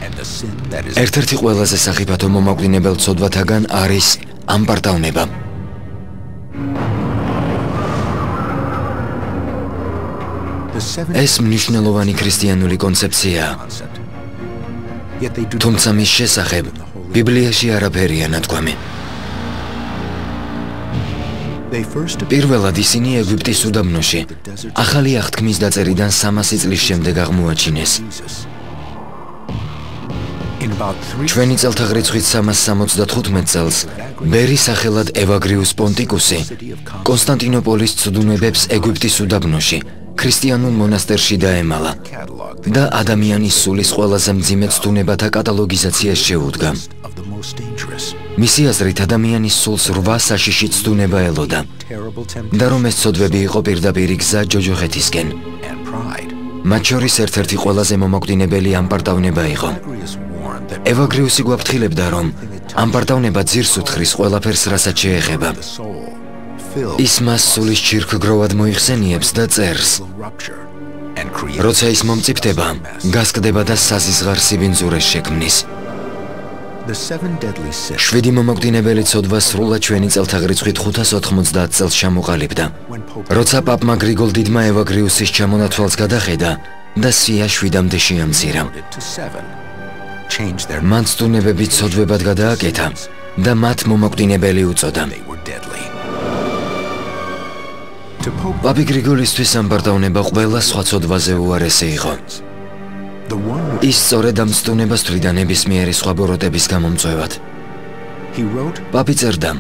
ერთ-ერთი ყველაზე სახიფათო მომაკვდინებელ ცოდვათაგან არის ამპარტავნება. ეს მნიშვნელოვანი ქრისტიანული კონცეფციაა. თუმცა მის შესახებ ბიბლიაში არაფერია ნათქვამი. პირველად ისინი ეგვიპტის უდაბნოში ახალი აღთქმის დაწერიდან 300 წლის შემდეგ აღმოაჩინეს. ჩვენი წელთაღრიცხვით 375 წელს ბერი სახელად ევაგრიუს პონტიკუსი კონსტანტინოპოლის ცუდუნებებს ეგვიპტის უდაბნოში ქრისტიანულ მონასტერში დაემალა და ადამიანის სულის ყველაზე მძიმე ცდუნებათა კატალოგიზაციას შეუდგა. მისი აზრით ადამიანის სულს 8 საშიში ცდუნება ელოდა და რომ ეს ცოდვები იყო პირდაპირ გზა ჯოჯოხეთისკენ. მათ შორის ერთ-ერთი ყველაზე მომაკვდინებელი ამპარტავნება იყო. ევაგრიუსი გვაფრთხილებდა, რომ ამპარტავნება ძირს უთხრის ყველაფერს, რასაც შეეხება. ის მას სულის ჩირქგროვად მოიხსენიებს და წერს. როცა ის მომწიფდება, გასკდება და საზისღარ სიბინძურეს შექმნის. 7 მომაკვდინებელი ცოდვა სრულად ჩვენი წელთაღრიცხვით 590 წელს ჩამოყალიბდა. როცა პაპმა გრიგოლ დიდმა ევაგრიუსის ჩამონათვალს გადახედა და სია 7-მდე შეამცირა. მან ცდუნებები ცოდვებად გადააკეთა და მათ მომაკვდინებელი უწოდა. პაპი გრიგოლისთვის ამპარტავნება ყველა სხვა ცოდვაზე უარესი იყო. ის სწორედ ამ ცდუნებას თვლიდა ნებისმიერი სხვა ბოროტების გამომწვევად. პაპი წერდა,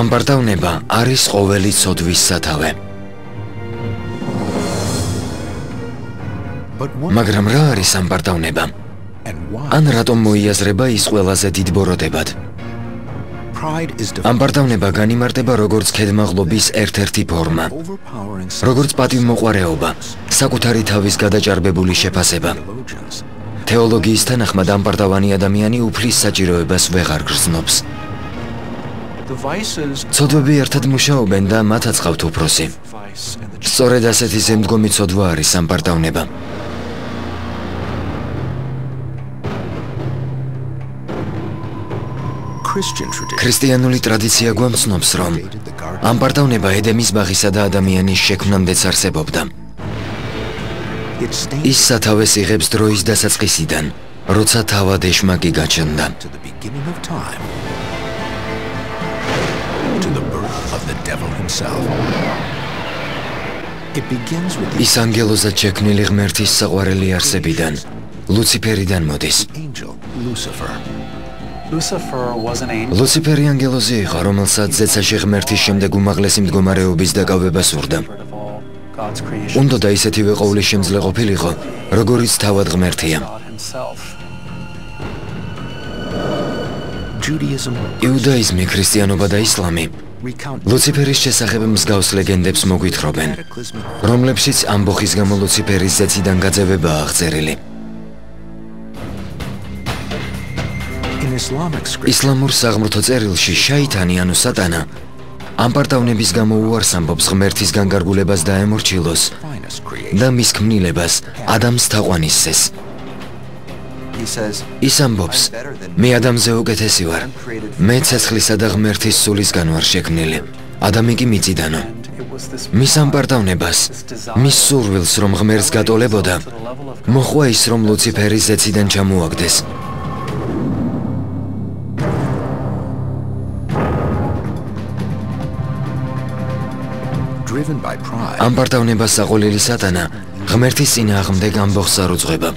ამპარტავნება არის ყოველი ცოდვის სათავე. მაგრამ რა არის ამპარტავნება? ან რატომ მოიაზრება ის ყველაზე დიდ ბოროტებად? ამპარტავნება განიმარტება როგორც ქედმაღლობის ერთ-ერთი ფორმა, როგორც პატივმოყვარეობა, საკუთარი თავის გადაჭარბებული შეფასება. თეოლოგიის თანახმად ამპარტავანი ადამიანი უფლის საჭიროებას ვეღარ გრძნობს. ცოდვები ერთად მუშაობენ და მათაც ყავთ უფროსი. სწორედ ასეთი ზემდგომი ცოდვა არის ამპარტავნება. ქრისტიანული ტრადიცია გვამცნობს, რომ ამპარტავნება ედემის ბაღისა და ადამიანის შექმნამდეც არსებობდა. ის სათავეს იღებს დროის დასაწყისიდან, როცა თავად ეშმაკი გაჩნდა. ის ანგელოზად შექმნილი ღმერთის საყვარელი არსებიდან, ლუციფერიდან მოდის. ლუციფერი ანგელოზი იყო, რომელსაც ზეცაში ღმერთის შემდეგ უმაღლესი მდგომარეობის დაკავება სურდა. უნდოდა ისეთივე ყოვლის შემძლე ყოფილიყო, როგორიც თავად ღმერთია. იუდაიზმი, ქრისტიანობა და ისლამი ლუციფერის შესახებ მსგავს ლეგენდებს მოგვითხრობენ, რომლებშიც ამბოხის გამო ლუციფერის ზეციდან გაძევებაა აღწერილი. ისლამურ საღმრთო წერილში შაიტანი ანუ სატანა ამპარტავნების გამო უარს ამბობს ღმერთის განკარგულებას და ემორჩილოს და მის ქმნილებას ადამს თაყვანისცეს. ის ამბობს, მე ადამიანზე უკეთესი ვარ, მე ცეცხლისა და ღმერთის სულისგან ვარ შექმნილი, ადამი კი მიწიდანო. მის ამპარტავნებას, მის სურვილს რომ ღმერთს გატოლებოდა, მოხვა ის რომ ლუციფერის ზეციდან ჩამოაგდეს. ამპარტავნებას საყოლილი სატანა ღმერთის წინააღმდეგ ამბოხს არ უძღვება.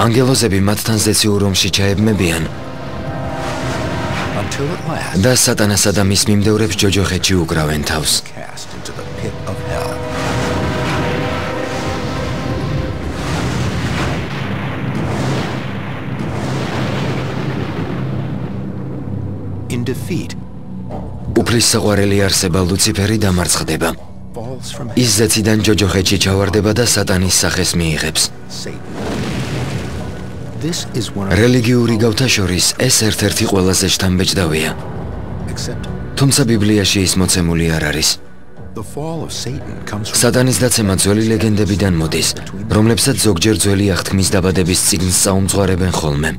ანგელოზები მათთან ზეციურ ომში ჩაებმებიან და სატანასა და მის მიმდევრებს ჯოჯოხეთში უკრავენ თავს. უფლის საყვარელი არსება ლუციფერი დამარცხდება. ის ზეციდან ჯოჯოხეთში ჩავარდება და სატანის სახეს მიიღებს. რელიგიური გავთა შორის ეს ერთ-ერთი ყველაზე შთამბეჭდავია. თუმცა ბიბლიაში ის მოცემული არ არის. სატანის დაცემა ძველი ლეგენდებიდან მოდის, რომლებსაც ზოგჯერ ძველი აღთქმის დაბადების წიგნს საუმძღვარებენ ხოლმე.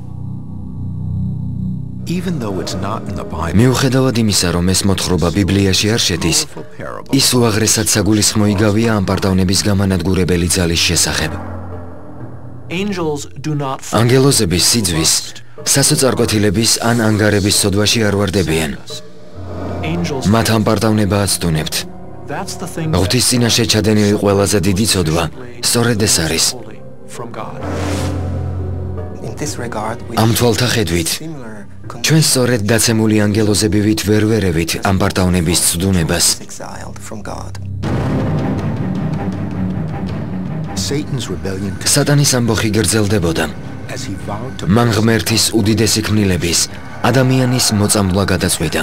მიუხედავად იმისა, რომ ეს მოთხრობა ბიბლიაში არ შედის, ის უაღრესად საგულისხმო იგავია ამ პარტავნების გამანადგურებელი ძალის შესახებ. ანგელოზების სიძვის სასოწარკვეთილების ან ანგარების სოდვაში არ ვარდებიან. მათ ამ პარტავნება აცდუნებთ. ღვთის წინაშე ჩადენილი ყველაზე დიდი ცოდვა სწორედ ეს არის. ამ თვალთახედვით ჩვენ სწორედ დაცემული ანგელოზებივით ვერ ვერევით ამ პარტავნების ცდუნებას. სატანის ამბოხი გრძელდებოდა. მან ღმერთის უდიდესი ქმნილების ადამიანის მოწამვლა გადაწყვიტა.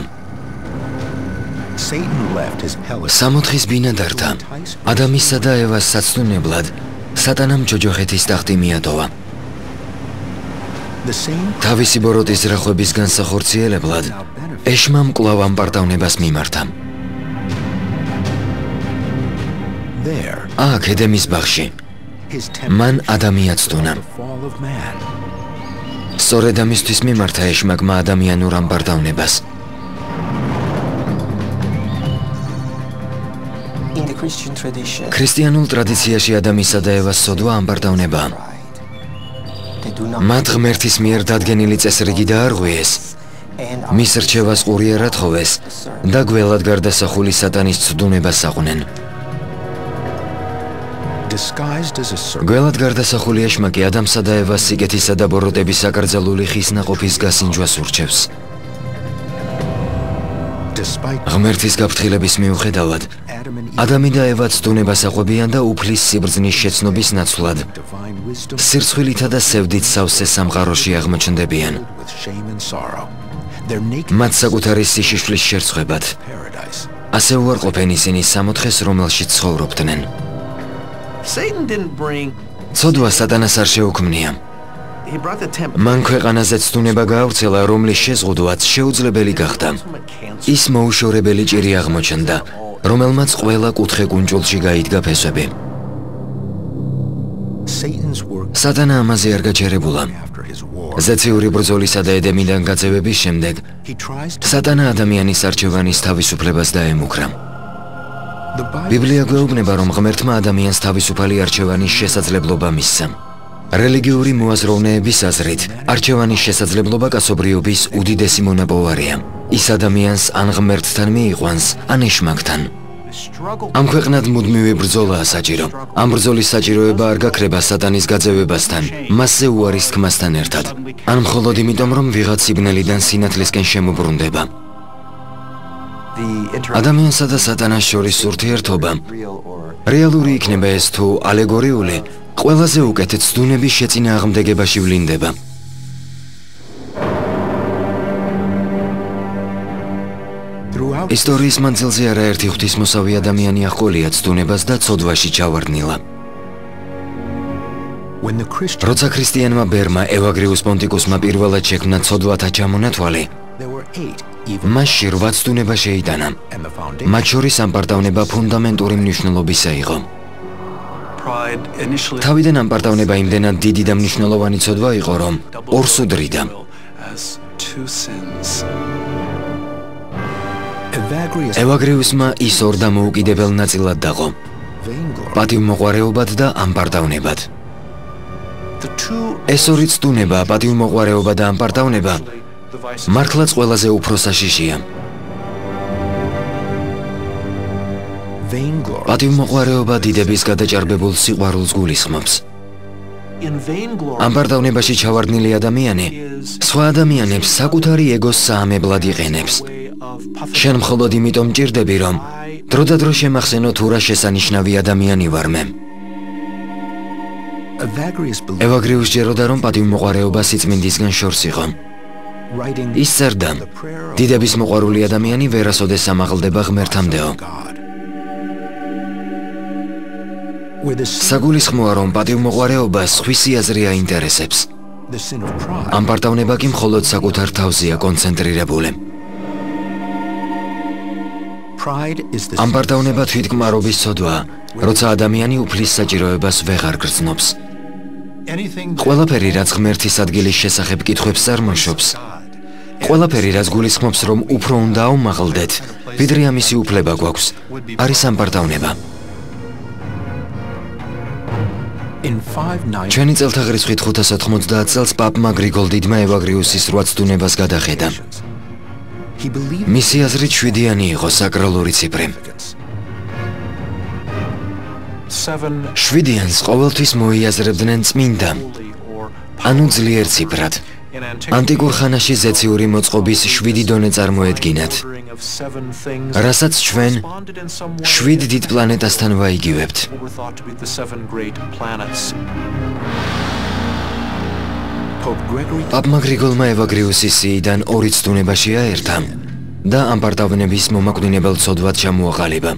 სამოთხის ბინადართა ადამისა და ევას საცდუნებლად სატანამ ჯოჯოხეთის ტახტი მიატოვა. თავისი ბოროტის ძრახვების განსახორციელებლად ეშმამ კვლავ ამ პარტავნებას მიმართა. აქ ედემის ბაღში მან ადამი აცდუნა. სწორედ ამისთვის მიმართა ეშმაკმა ადამიანურ ამ პარტავნებას. ქრისტიანულ ტრადიციაში ადამისა და ევას სოდვა ამ პარტავნებაა. მათ ღმერთის მიერ დადგენილი წესრიგი დაარღვიეს, მის რჩევას ყური არ ათხოვეს და გველად გარდასახული სატანის ცდუნებას აყვნენ. გველად გარდასახული ეშმაკი ადამსა და ევას სიკეთისა და ბოროტების აკრძალული ხის ნაყოფის გასინჯვას ურჩევს. ღმერთის გაფრთხილების მიუხედავად, ადამი და ევა ცდუნებას აყვებიან და უფლის სიბრძნის შეცნობის ნაცვლად სირცხვილითა და სევდით სავსე სამყაროში აღმოჩნდებიან. მათ საკუთარი სიშიშვლის შერცხვებად ასე უარყოფენ ისინი სამოთხეს, რომელშიც ცხოვრობდნენ. ცოდვა სატანას არ შეუქმნია. მან ქვეყანაზე ცდუნება გაავრცელა, რომლის შეზღუდვაც შეუძლებელი გახდა. ის მოუშორებელი ჭირი აღმოჩნდა, რომელმაც ყველა კუთხე კუნჭულში გაიდგა ფესვები. სატანა ამაზე არ გაჩერებულა. ზეციური ბრძოლისა და ედემიდან გაძევების შემდეგ სატანა ადამიანის არჩევანის თავისუფლებას დაემუქრა. ბიბლია გვეუბნება, რომ ღმერთმა ადამიანს თავისუფალი არჩევანის შესაძლებლობა მისცა. რელიგიური მოაზროვნეების აზრით, არჩევანის შესაძლებლობა კაცობრიობის უდიდესი მონაპოვარია. ის ადამიანს ან ღმერთთან მიიყვანს, ან ეშმაკთან. ამ ქვეყნად მუდმივი ბრძოლაა საჭირო. ამ ბრძოლის საჭიროება არ გაქრება სატანის გაძევებასთან, მასზე უარის თქმასთან ერთად, ან მხოლოდ იმიტომ, რომ ვიღაც სიბნელიდან სინათლისკენ შემოbrunდება. ადამიანსა და სატანას შორის ურთიერთობა, რეალური იქნება ეს თუ ალეგორიული, ყველაზე უკეთ ცდუნების შეწინააღმდეგებაში ვლინდება. ისტორიის მანძილზე არაერთი ღვთისმოსავი ადამიანი აღყოლია ცდუნებას და ცოდვაში ჩავარდნილა. როცა ქრისტიანმა ბერმა ევაგრიუს პონტიკუსმა პირველად შექმნა ცოდვათა ჩამონათვალი, მასში 8 ცდუნება შეიტანა. მათ შორის ამ პარტავნება ფუნდამენტური მნიშვნელობისა იყო. თავიდან ამ პარტავნება იმდენად დიდი და მნიშვნელოვანი ცოდვა იყო, რომ ორს უდრიდა. ევაგრიუსმა ის ორ დამოუკიდებელ ნაწილად დაყო: პატივმოყვარეობად და ამ პარტავნებად. ეს ორი ცდუნება, პატივმოყვარეობა და ამ პარტავნება, მართლაც ყველაზე უფრო საშიშია. პატივმოყვარეობა დიდების გადაჭარბებულ სიყვარულს გულისხმობს. ამ პარტავნებაში ჩავარდნილი ადამიანი სხვა ადამიანებს საკუთარი ეგოს საამებლად იყენებს. შენ მხოლოდ იმიტომ მჭირდები, რომ დროდადრო შემახსენო თუ რა შესანიშნავი ადამიანი ვარ მე. ევაგრიუს ჯეროდა, რომ პატივმოყვარეობა სიწმინდისგან შორს იყო. ის წერდა: დიდების მოყვარული ადამიანი ვერასოდეს ამაღლდება ღმერთამდეო. საგულისხმოა, რომ პატივმოყვარეობას სხვისი აზრი აინტერესებს. ამ პარტავნება კი მხოლოდ საკუთარ თავზეა კონცენტრირებული. ამ პარტავნება თვითკმარობის ცოდვაა, როცა ადამიანი უფლის საჭიროებას ვეღარ გრძნობს. ყველაფერი, რაც ღმერთის ადგილის შესახებ კითხვებს წარმოშობს, ყველაფერი, რაც გულისხმობს, რომ უფრო უნდა აუმაღლდეთ, ვიდრე ამისი უფლება გვაქვს, არის ამ პარტავნება. ჩვენი წელთაღრიცხვით 590 წელს პაპმა გრიგოლ დიდმა ევაგრიუსის 8 ცდუნებას გადახედა. მისი აზრით 7-იანი იყო საკრალური ციფრი. 7-იანს ყოველთვის მოიაზრებდნენ წმინდა, ანუ ძლიერ ციფრად. ანტიკურ ხანაში ზეციური მოწყობის 7 დონე წარმოედგინათ, რასაც ჩვენ 7 დიდ პლანეტასთან ვაიგივებთ. პაპმა გრიგოლმა ევაგრიუსის სიიდან 2 ცდუნება შეაერთა და ამ პარტავნების მომაკვდინებელ ცოდვად ჩამოაყალიბა.